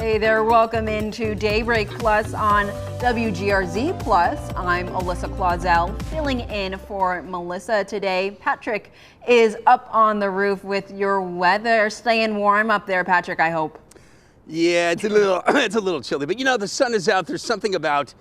Hey there, welcome into Daybreak Plus on WGRZ Plus. I'm Alyssa Clausel, filling in for Melissa today. Patrick is up on the roof with your weather. Staying warm up there, Patrick, I hope. Yeah, it's a little chilly, but you know, the sun is out. There's something about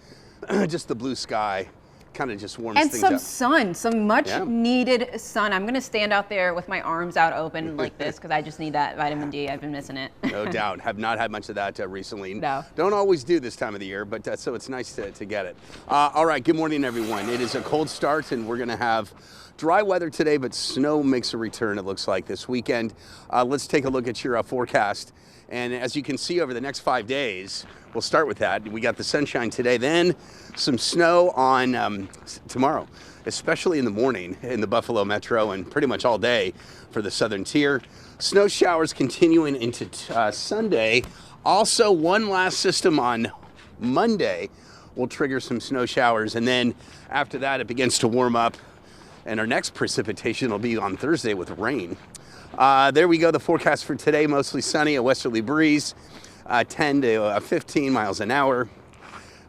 just the blue sky kind of just warms things up. And some sun, some much needed sun. I'm going to stand out there with my arms out open like this because I just need that vitamin D. I've been missing it. No doubt. Have not had much of that recently. No. Don't always do this time of the year, but so it's nice to get it. All right, good morning, everyone. It is a cold start, and we're going to have dry weather today, but snow makes a return, it looks like, this weekend. Let's take a look at your forecast. And as you can see, over the next 5 days, we'll start with that. We got the sunshine today, then some snow on tomorrow, especially in the morning in the Buffalo Metro and pretty much all day for the southern tier. Snow showers continuing into Sunday. Also, one last system on Monday will trigger some snow showers. And then after that, it begins to warm up. And our next precipitation will be on Thursday with rain. There we go, the forecast for today, mostly sunny, a westerly breeze, 10 to 15 miles an hour.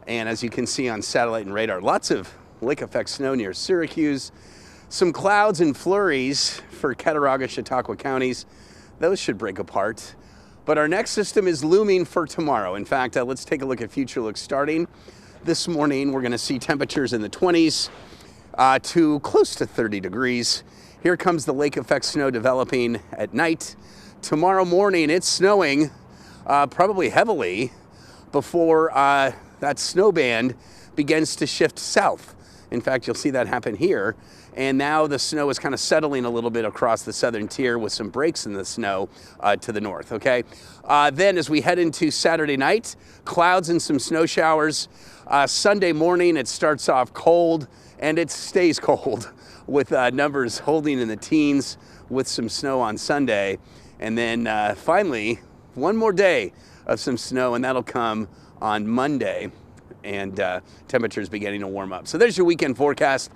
And as you can see on satellite and radar, lots of lake effect snow near Syracuse. Some clouds and flurries for Cattaraugus, Chautauqua counties. Those should break apart. But our next system is looming for tomorrow. In fact, let's take a look at future looks starting. This morning, we're going to see temperatures in the 20s to close to 30 degrees. Here comes the lake effect snow developing at night. Tomorrow morning, it's snowing probably heavily before that snow band begins to shift south. In fact, you'll see that happen here. And now the snow is kind of settling a little bit across the southern tier with some breaks in the snow to the north, okay? Then as we head into Saturday night, clouds and some snow showers. Sunday morning, it starts off cold and it stays cold, with numbers holding in the teens with some snow on Sunday. And then finally, one more day of some snow, and that'll come on Monday, and temperatures beginning to warm up. So there's your weekend forecast.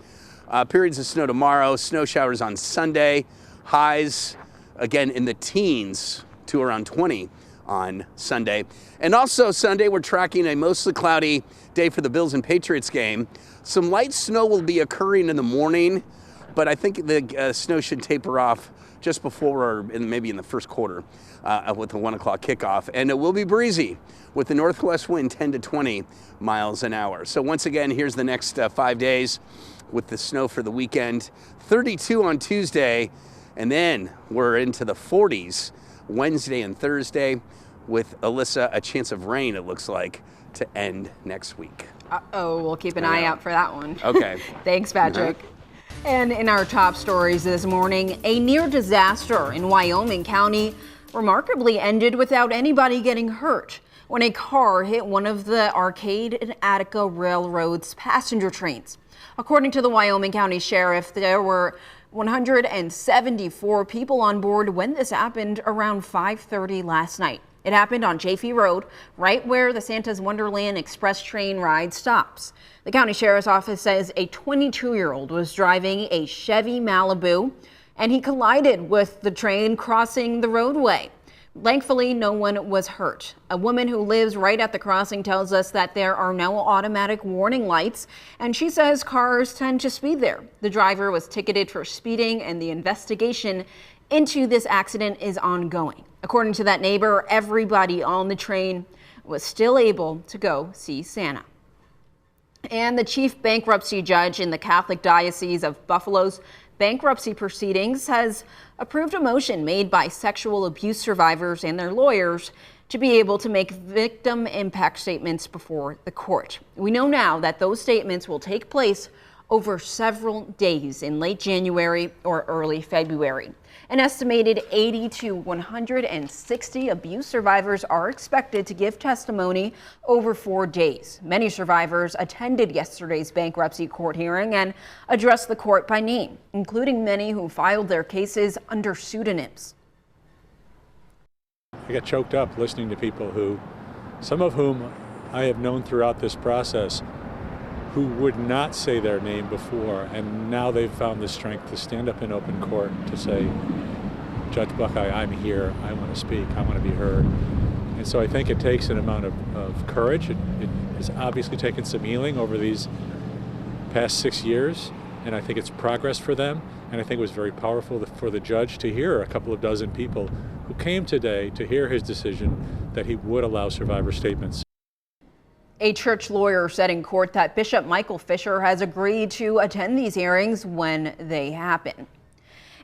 Periods of snow tomorrow, snow showers on Sunday, highs again in the teens to around 20 on Sunday. And also Sunday, we're tracking a mostly cloudy day for the Bills and Patriots game. Some light snow will be occurring in the morning, but I think the snow should taper off just before or maybe in the first quarter with the 1 o'clock kickoff. And it will be breezy with the northwest wind 10 to 20 miles an hour. So once again, here's the next 5 days with the snow for the weekend. 32 on Tuesday, and then we're into the 40s Wednesday and Thursday with, Alyssa, a chance of rain, it looks like, to end next week. Uh-oh, we'll keep an eye out for that one. Okay. Thanks, Patrick. And in our top stories this morning, a near disaster in Wyoming County remarkably ended without anybody getting hurt when a car hit one of the Arcade and Attica Railroad's passenger trains. According to the Wyoming County Sheriff, there were 174 people on board when this happened around 5:30 last night. It happened on Chaffee Road, right where the Santa's Wonderland Express train ride stops. The county sheriff's office says a 22-year-old was driving a Chevy Malibu, and he collided with the train crossing the roadway. Thankfully, no one was hurt. A woman who lives right at the crossing tells us that there are no automatic warning lights, and she says cars tend to speed there. The driver was ticketed for speeding, and the investigation into this accident is ongoing. According to that neighbor, everybody on the train was still able to go see Santa. And the chief bankruptcy judge in the Catholic Diocese of Buffalo's bankruptcy proceedings has approved a motion made by sexual abuse survivors and their lawyers to be able to make victim impact statements before the court. We know now that those statements will take place over several days in late January or early February. An estimated 80 to 160 abuse survivors are expected to give testimony over 4 days. Many survivors attended yesterday's bankruptcy court hearing and addressed the court by name, including many who filed their cases under pseudonyms. I got choked up listening to people who, some of whom I have known throughout this process, who would not say their name before, and now they've found the strength to stand up in open court to say, Judge Buckeye, I'm here, I want to speak, I want to be heard. And so I think it takes an amount of courage. It has obviously taken some healing over these past 6 years, and I think it's progress for them. And I think it was very powerful for the judge to hear a couple of dozen people who came today to hear his decision that he would allow survivor statements. A church lawyer said in court that Bishop Michael Fisher has agreed to attend these hearings when they happen.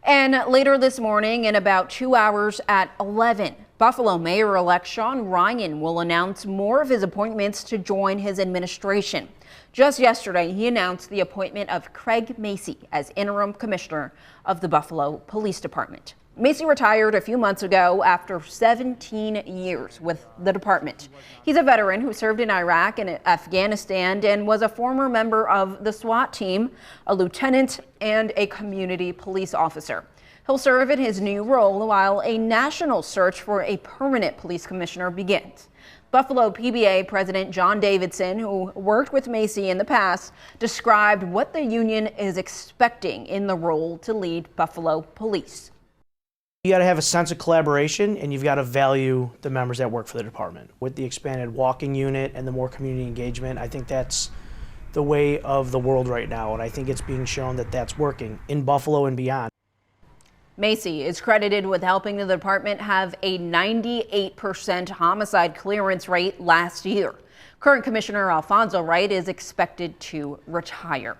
And later this morning, in about 2 hours at 11, Buffalo Mayor-elect Sean Ryan will announce more of his appointments to join his administration. Just yesterday, he announced the appointment of Craig Macy as interim commissioner of the Buffalo Police Department. Macy retired a few months ago after 17 years with the department. He's a veteran who served in Iraq and Afghanistan and was a former member of the SWAT team, a lieutenant, and a community police officer. He'll serve in his new role while a national search for a permanent police commissioner begins. Buffalo PBA President John Davidson, who worked with Macy in the past, described what the union is expecting in the role to lead Buffalo Police. You got to have a sense of collaboration, and you've got to value the members that work for the department. With the expanded walking unit and the more community engagement, I think that's the way of the world right now, and I think it's being shown that that's working in Buffalo and beyond. Macy is credited with helping the department have a 98% homicide clearance rate last year. Current Commissioner Alfonso Wright is expected to retire.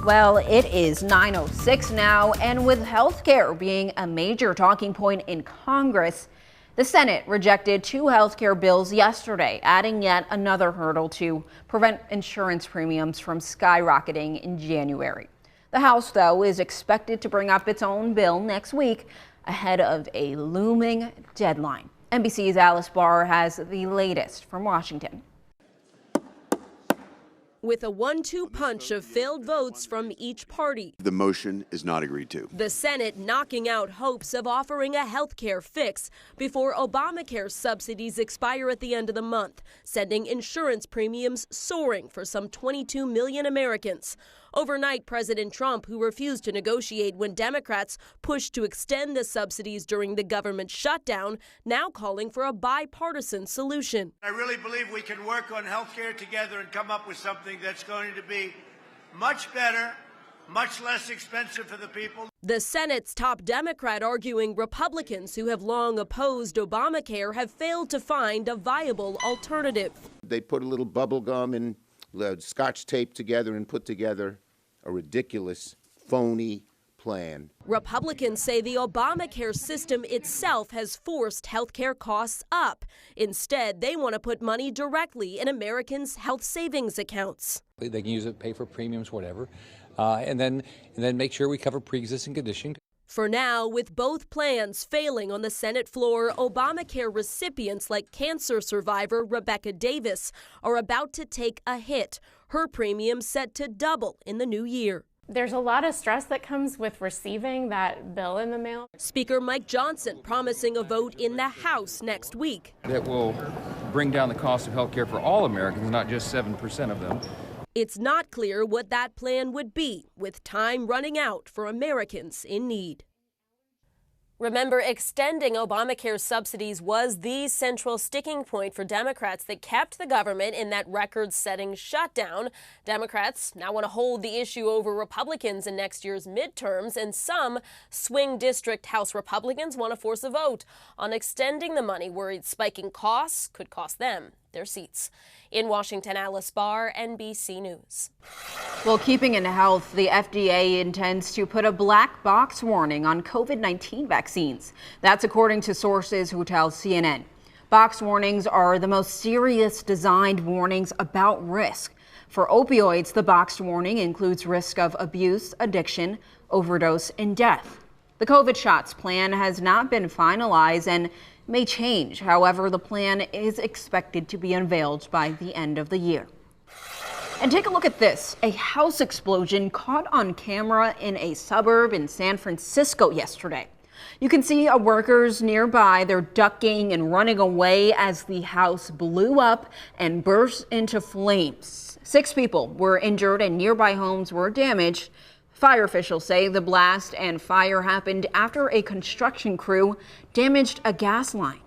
Well, it is 9:06 now, and with health care being a major talking point in Congress, the Senate rejected 2 health care bills yesterday, adding yet another hurdle to prevent insurance premiums from skyrocketing in January. The House, though, is expected to bring up its own bill next week ahead of a looming deadline. NBC's Alice Barr has the latest from Washington. With a 1-2 punch of failed votes from each party, the motion is not agreed to. The Senate knocking out hopes of offering a health care fix before Obamacare subsidies expire at the end of the month, sending insurance premiums soaring for some 22 million Americans. Overnight, President Trump, who refused to negotiate when Democrats pushed to extend the subsidies during the government shutdown, now calling for a bipartisan solution. I really believe we can work on health care together and come up with something that's going to be much better, much less expensive for the people. The Senate's top Democrat arguing Republicans who have long opposed Obamacare have failed to find a viable alternative. They put a little bubble gum and Scotch tape together and put together a ridiculous, phony plan. Republicans say the Obamacare system itself has forced health care costs up. Instead, they want to put money directly in Americans' health savings accounts. They can use it, pay for premiums, whatever, and then make sure we cover pre-existing condition. For now, with both plans failing on the Senate floor, Obamacare recipients like cancer survivor Rebecca Davis are about to take a hit. Her premium set to double in the new year. There's a lot of stress that comes with receiving that bill in the mail. Speaker Mike Johnson promising a vote in the House next week. That will bring down the cost of health care for all Americans, not just 7% of them. It's not clear what that plan would be, with time running out for Americans in need. Remember, extending Obamacare subsidies was the central sticking point for Democrats that kept the government in that record-setting shutdown. Democrats now want to hold the issue over Republicans in next year's midterms, and some swing district House Republicans want to force a vote on extending the money, worried spiking costs could cost them their seats. In Washington, Alice Barr, NBC News. Well, keeping in health, the FDA intends to put a black box warning on COVID-19 vaccines. That's according to sources who tell CNN. Box warnings are the most serious designed warnings about risk. For opioids, the boxed warning includes risk of abuse, addiction, overdose, and death. The COVID shots plan has not been finalized and may change. However, the plan is expected to be unveiled by the end of the year. And take a look at this. A house explosion caught on camera in a suburb in San Francisco yesterday. You can see workers nearby. They're ducking and running away as the house blew up and burst into flames. 6 people were injured and nearby homes were damaged. Fire officials say the blast and fire happened after a construction crew damaged a gas line.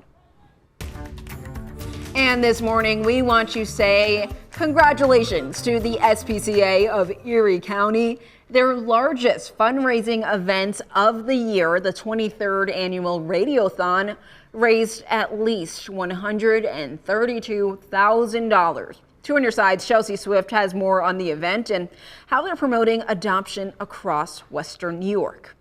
And this morning, we want to say congratulations to the SPCA of Erie County. Their largest fundraising event of the year, the 23rd annual Radiothon, raised at least $132,000. 2 on your sides, Chelsea Swift has more on the event and how they're promoting adoption across Western New York.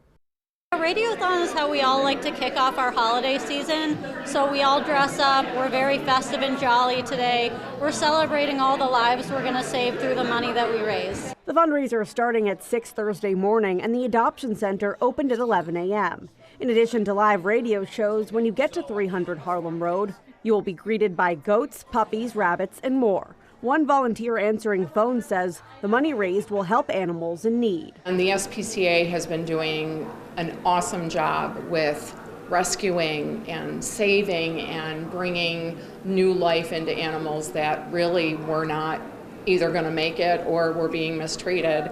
Radiothon is how we all like to kick off our holiday season. So we all dress up. We're very festive and jolly today. We're celebrating all the lives we're going to save through the money that we raise. The fundraiser is starting at 6 Thursday morning, and the Adoption Center opened at 11 a.m. In addition to live radio shows, when you get to 300 Harlem Road, you will be greeted by goats, puppies, rabbits, and more. One volunteer answering phones says the money raised will help animals in need. And the SPCA has been doing an awesome job with rescuing and saving and bringing new life into animals that really were not either going to make it or were being mistreated.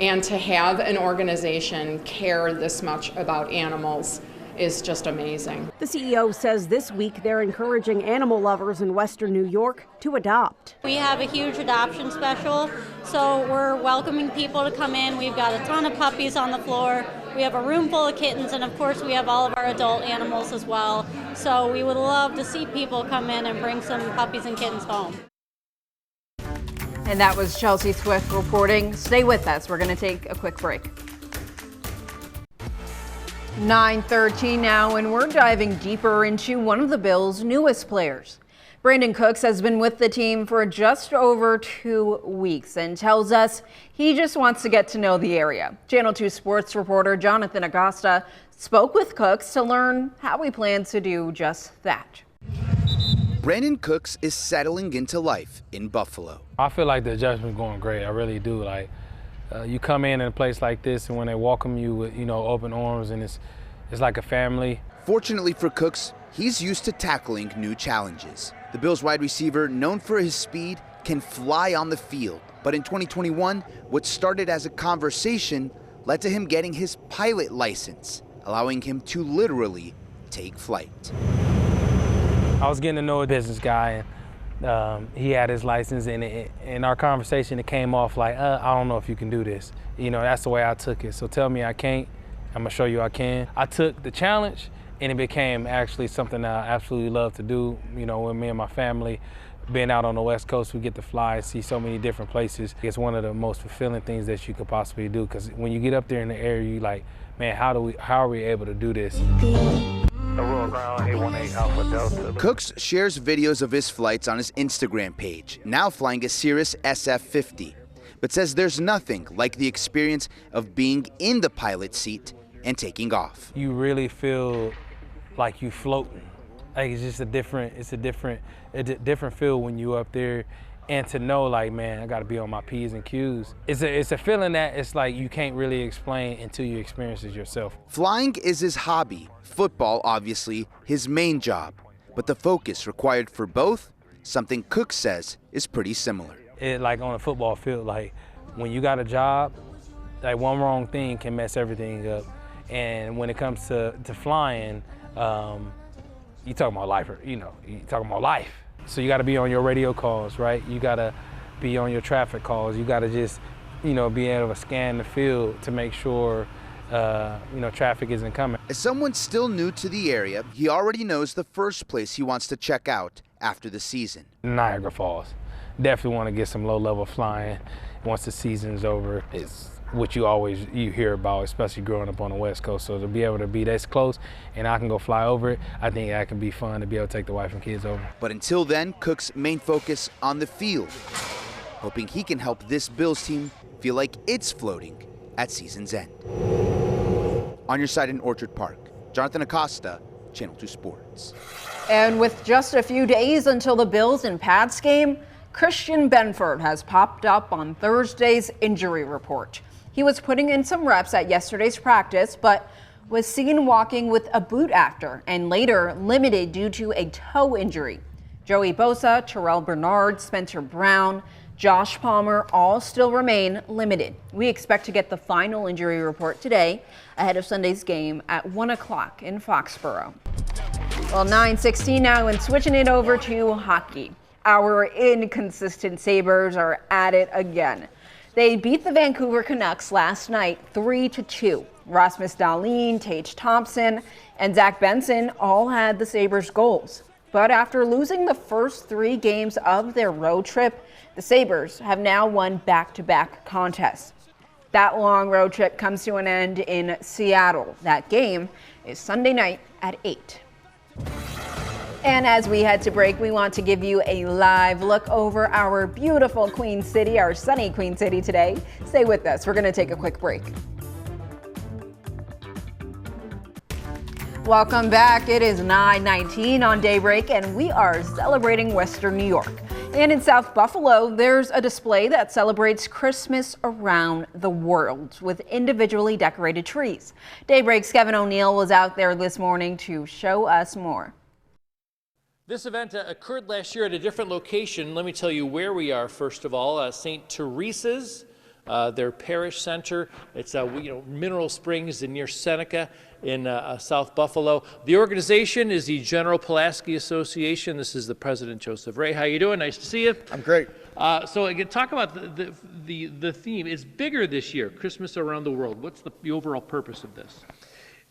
And to have an organization care this much about animals is just amazing. The CEO says this week they're encouraging animal lovers in Western New York to adopt. We have a huge adoption special, so we're welcoming people to come in. We've got a ton of puppies on the floor. We have a room full of kittens, and of course we have all of our adult animals as well. So we would love to see people come in and bring some puppies and kittens home. And that was Chelsea Swift reporting. Stay with us. We're going to take a quick break. 9:13 now, and we're diving deeper into one of the Bills' newest players. Brandon Cooks has been with the team for just over 2 weeks and tells us he just wants to get to know the area. Channel 2 sports reporter Jonathan Acosta spoke with Cooks to learn how he plans to do just that. Brandon Cooks is settling into life in Buffalo. I feel like the adjustment's going great. I really do. You come in a place like this, and when they welcome you with, open arms, and it's like a family. Fortunately for Cooks, he's used to tackling new challenges. The Bills wide receiver, known for his speed, can fly on the field. But in 2021, what started as a conversation led to him getting his pilot license, allowing him to literally take flight. I was getting to know a business guy, and he had his license, and in our conversation, it came off like, I don't know if you can do this. That's the way I took it. So tell me I can't, I'm gonna show you I can. I took the challenge, and it became actually something that I absolutely love to do. With me and my family, being out on the West Coast, we get to fly and see so many different places. It's one of the most fulfilling things that you could possibly do, because when you get up there in the air, you like, man, how are we able to do this? Cooks shares videos of his flights on his Instagram page, now flying a Cirrus SF-50, but says there's nothing like the experience of being in the pilot seat and taking off. You really feel like you floating. It's just a different feel when you up there, and to know like, man, I gotta be on my P's and Q's. It's a feeling that it's like you can't really explain until you experience it yourself. Flying is his hobby. Football, obviously, his main job. But the focus required for both, something Cook says is pretty similar. Like on a football field, like when you got a job, like one wrong thing can mess everything up. And when it comes to flying, you talking about life, you talking about life. So you got to be on your radio calls, right? You got to be on your traffic calls. You got to just, be able to scan the field to make sure, traffic isn't coming. As someone still new to the area, he already knows the first place he wants to check out after the season. Niagara Falls. Definitely want to get some low-level flying once the season's over. It's what you hear about, especially growing up on the West Coast. So to be able to be this close and I can go fly over it, I think that can be fun to be able to take the wife and kids over. But until then, Cook's main focus on the field, hoping he can help this Bills team feel like it's floating at season's end. On your side in Orchard Park, Jonathan Acosta, Channel 2 Sports. And with just a few days until the Bills and Pats game, Christian Benford has popped up on Thursday's injury report. He was putting in some reps at yesterday's practice, but was seen walking with a boot after and later limited due to a toe injury. Joey Bosa, Terrell Bernard, Spencer Brown, Josh Palmer all still remain limited. We expect to get the final injury report today ahead of Sunday's game at 1 o'clock in Foxborough. Well, 9:16 now, and switching it over to hockey. Our inconsistent Sabres are at it again. They beat the Vancouver Canucks last night 3-2. Rasmus Dahlin, Tage Thompson, and Zach Benson all had the Sabres goals. But after losing the first 3 games of their road trip, the Sabres have now won back-to-back contests. That long road trip comes to an end in Seattle. That game is Sunday night at 8. And as we head to break, we want to give you a live look over our beautiful Queen City, our sunny Queen City today. Stay with us. We're going to take a quick break. Welcome back. It is 9:19 on Daybreak, and we are celebrating Western New York. And in South Buffalo, there's a display that celebrates Christmas around the world with individually decorated trees. Daybreak's Kevin O'Neill was out there this morning to show us more. This event occurred last year at a different location. Let me tell you where we are, first of all. St. Teresa's, their parish center. It's Mineral Springs near Seneca in South Buffalo. The organization is the General Pulaski Association. This is the president, Joseph Ray. How you doing? Nice to see you. I'm great. So again, talk about the theme. It's bigger this year, Christmas around the world. What's the overall purpose of this?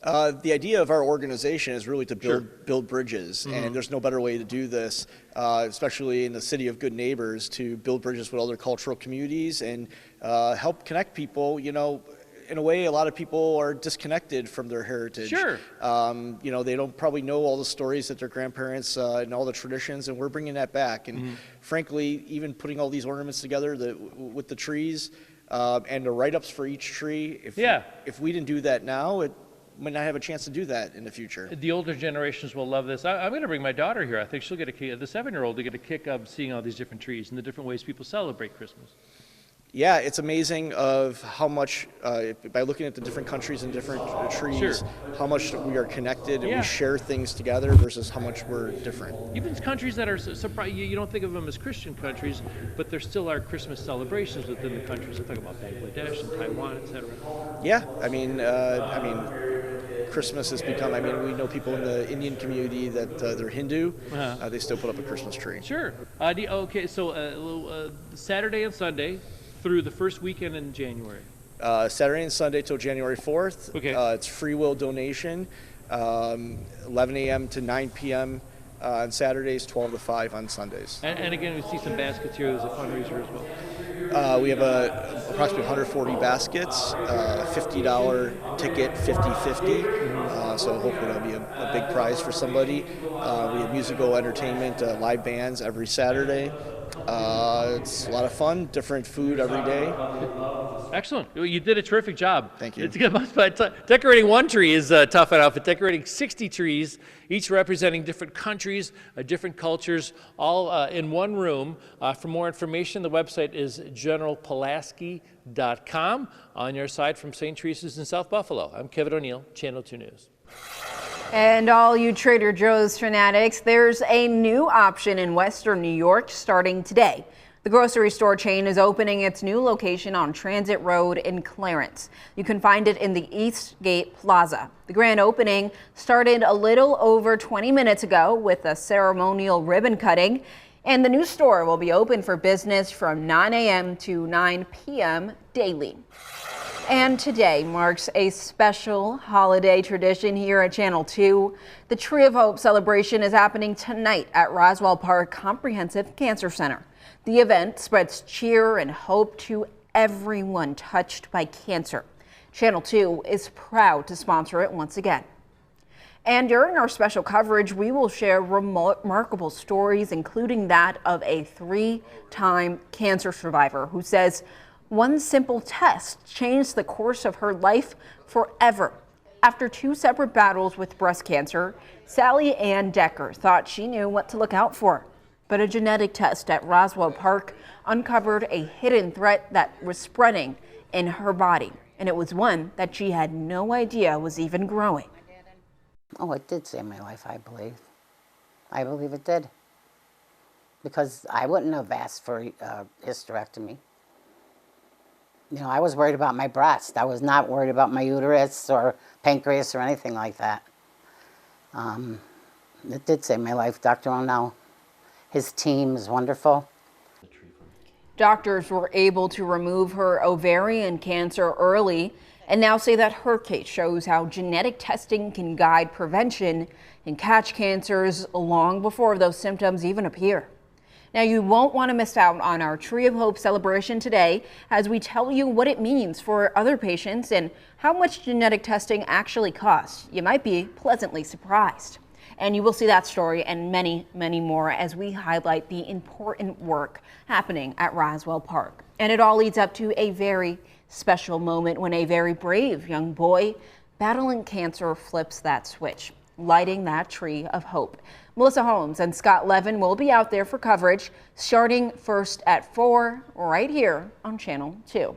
The idea of our organization is really to build bridges, and there's no better way to do this, especially in the city of good neighbors, to build bridges with other cultural communities and help connect people. You know, in a way, a lot of people are disconnected from their heritage. Sure. They don't probably know all the stories that their grandparents and all the traditions, and we're bringing that back. And frankly, even putting all these ornaments together with the trees and the write-ups for each tree, if we didn't do that now, it might not have a chance to do that in the future. The older generations will love this. I'm going to bring my daughter here. I think she'll get a kick, the 7-year-old to get a kick of seeing all these different trees and the different ways people celebrate Christmas. Yeah, it's amazing of how much, by looking at the different countries and different trees, how much we are connected and we share things together versus how much we're different. Even countries that are surprised, you don't think of them as Christian countries, but there still are Christmas celebrations within the countries. I'm talking about Bangladesh and Taiwan, etc. Yeah, I mean, Christmas has become, we know people in the Indian community that they're Hindu, they still put up a Christmas tree. Sure. Okay, so Saturday and Sunday through the first weekend in January. Saturday and Sunday till January 4th. Okay. It's free will donation, 11 a.m. to 9 p.m. On Saturdays, 12 to 5 on Sundays. And again, we see some baskets here. There's a fundraiser as well. We have approximately 140 baskets, $50 ticket, 50-50. So hopefully that'll be a big prize for somebody. We have musical entertainment, live bands every Saturday. It's a lot of fun, different food every day. Excellent. You did a terrific job. Thank you. It's good, but decorating one tree is tough enough, but decorating 60 trees, each representing different countries, different cultures, all in one room. For more information, the website is generalpulaski.com. On your side from St. Teresa's in South Buffalo, I'm Kevin O'Neill, Channel 2 News. And all you Trader Joe's fanatics, there's a new option in Western New York starting today. The grocery store chain is opening its new location on Transit Road in Clarence. You can find it in the Eastgate Plaza. The grand opening started a little over 20 minutes ago with a ceremonial ribbon cutting, and the new store will be open for business from 9 a.m. to 9 p.m. daily. And today marks a special holiday tradition here at Channel 2. The Tree of Hope celebration is happening tonight at Roswell Park Comprehensive Cancer Center. The event spreads cheer and hope to everyone touched by cancer. Channel 2 is proud to sponsor it once again. And during our special coverage, we will share remarkable stories, including that of a 3-time cancer survivor who says one simple test changed the course of her life forever. After 2 separate battles with breast cancer, Sally Ann Decker thought she knew what to look out for. But a genetic test at Roswell Park uncovered a hidden threat that was spreading in her body. And it was one that she had no idea was even growing. Oh, it did save my life, I believe. I believe it did. Because I wouldn't have asked for a hysterectomy. You know, I was worried about my breast. I was not worried about my uterus or pancreas or anything like that. It did save my life, Dr. O'Neill. His team is wonderful. Doctors were able to remove her ovarian cancer early and now say that her case shows how genetic testing can guide prevention and catch cancers long before those symptoms even appear. Now, you won't want to miss out on our Tree of Hope celebration today as we tell you what it means for other patients and how much genetic testing actually costs. You might be pleasantly surprised. And you will see that story and many, many more as we highlight the important work happening at Roswell Park. And it all leads up to a very special moment when a very brave young boy battling cancer flips that switch, lighting that tree of hope. Melissa Holmes and Scott Levin will be out there for coverage starting first at 4 right here on Channel 2.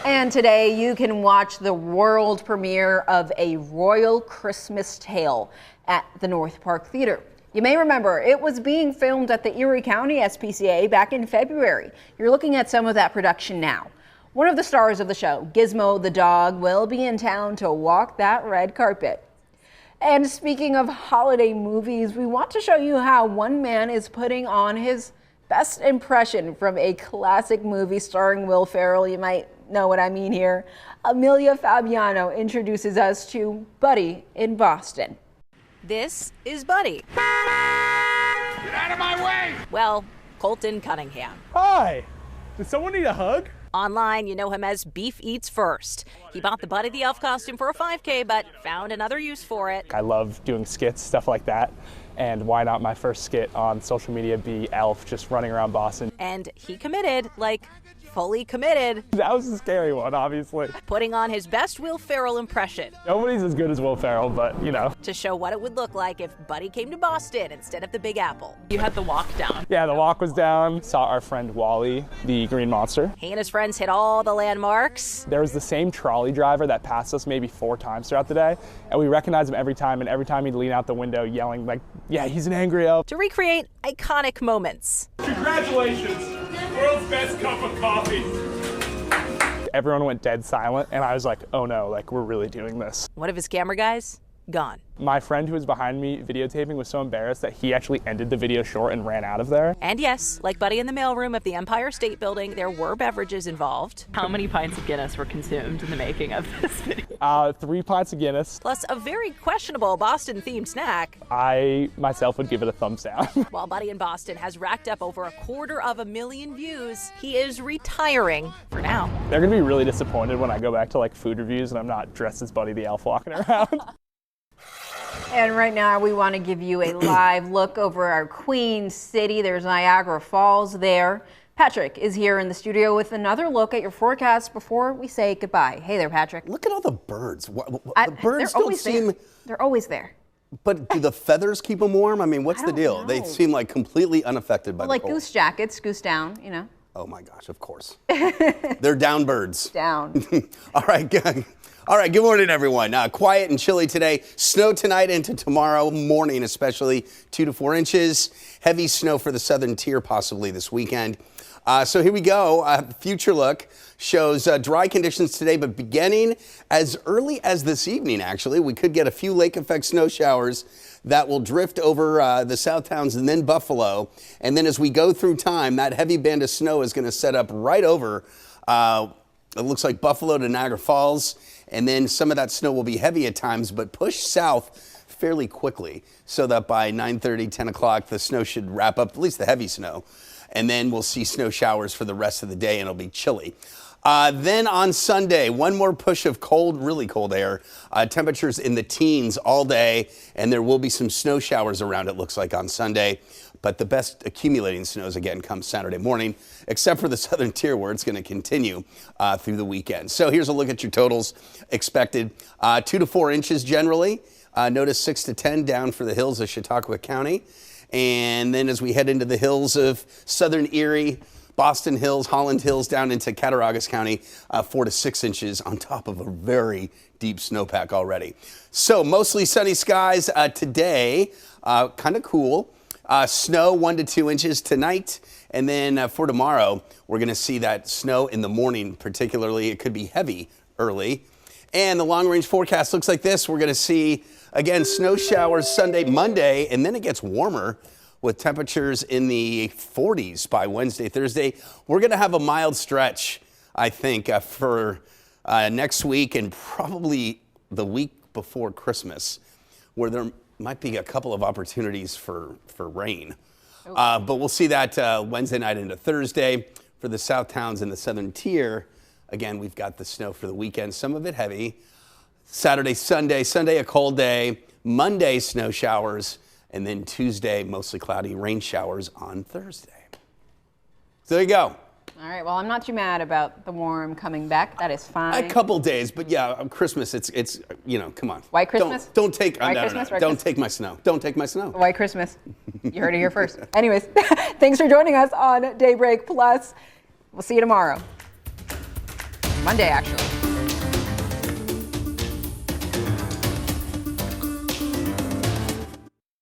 And today you can watch the world premiere of A Royal Christmas Tale at the North Park Theater. You may remember it was being filmed at the Erie County SPCA back in February. You're looking at some of that production now. One of the stars of the show, Gizmo the dog, will be in town to walk that red carpet. And speaking of holiday movies, we want to show you how one man is putting on his best impression from a classic movie starring Will Ferrell. You might know what I mean here. Amelia Fabiano introduces us to Buddy in Boston. This is Buddy. Get out of my way! Well, Colton Cunningham. Hi! Does someone need a hug? Online, you know him as Beef Eats First. He bought the Buddy the Elf costume for a 5K, but found another use for it. I love doing skits, stuff like that. And why not my first skit on social media be Elf just running around Boston? And he committed, like fully committed. That was a scary one, obviously. Putting on his best Will Ferrell impression. Nobody's as good as Will Ferrell, but you know. To show what it would look like if Buddy came to Boston instead of the Big Apple. You had the walk down. Yeah, the walk was down. Saw our friend Wally, the green monster. He and his friends hit all the landmarks. There was the same trolley driver that passed us maybe 4 times throughout the day, and we recognized him every time, and every time he'd lean out the window yelling like, yeah, he's an angry elf. To recreate iconic moments. Congratulations, world's best cup of coffee. Everyone went dead silent, and I was like, oh no, like we're really doing this. One of his camera guys, gone. My friend who was behind me videotaping was so embarrassed that he actually ended the video short and ran out of there. And yes, like Buddy in the mailroom of the Empire State Building, there were beverages involved. How many pints of Guinness were consumed in the making of this video? 3 pints of Guinness. Plus a very questionable Boston-themed snack. I myself would give it a thumbs down. While Buddy in Boston has racked up over 250,000 views, he is retiring for now. They're gonna be really disappointed when I go back to like food reviews and I'm not dressed as Buddy the Elf walking around. And right now we want to give you a live look over our Queen City. There's Niagara Falls there. Patrick is here in the studio with another look at your forecast before we say goodbye. Hey there, Patrick. Look at all the birds. The birds don't seem... They're always there. But do the feathers keep them warm? I mean, what's the deal? They seem like completely unaffected by the cold. Like goose jackets, goose down, you know. Oh my gosh, of course. They're down birds. Down. All right, good. All right, good morning, everyone. Quiet and chilly today. Snow tonight into tomorrow morning, especially 2 to 4 inches. Heavy snow for the southern tier possibly this weekend. So here we go. Future look shows dry conditions today, but beginning as early as this evening, actually, we could get a few lake effect snow showers that will drift over the south towns and then Buffalo. And then as we go through time, that heavy band of snow is going to set up right over, it looks like Buffalo to Niagara Falls. And then some of that snow will be heavy at times, but push south fairly quickly so that by 9:30, 10 o'clock, the snow should wrap up, at least the heavy snow. And then we'll see snow showers for the rest of the day, and it'll be chilly. Then on Sunday, one more push of cold, really cold air. Temperatures in the teens all day, and there will be some snow showers around, it looks like, on Sunday. But the best accumulating snows, again, come Saturday morning, except for the southern tier where it's going to continue through the weekend. So here's a look at your totals expected. 2 to 4 inches generally. Notice 6 to 10 down for the hills of Chautauqua County. And then as we head into the hills of southern Erie, Boston Hills, Holland Hills, down into Cattaraugus County, 4 to 6 inches on top of a very deep snowpack already. So mostly sunny skies today, kind of cool. Snow 1 to 2 inches tonight. And then for tomorrow, we're going to see that snow in the morning, particularly. It could be heavy early. And the long range forecast looks like this. We're going to see Again, snow showers Sunday, Monday, and then it gets warmer with temperatures in the 40s by Wednesday, Thursday. We're going to have a mild stretch, I think, for next week and probably the week before Christmas, where there might be a couple of opportunities for rain. But we'll see that Wednesday night into Thursday. For the south towns in the southern tier, again, we've got the snow for the weekend, some of it heavy. Saturday, Sunday a cold day, Monday snow showers, and then Tuesday mostly cloudy, rain showers on Thursday. So there you go. All right, well, I'm not too mad about the warm coming back. That is fine. A couple days, but yeah, Christmas, it's come on. White Christmas? Don't take, White Christmas? Don't take my snow. Don't take my snow. White Christmas. You heard it here first. Anyways, thanks for joining us on Daybreak Plus. We'll see you tomorrow. Monday, actually.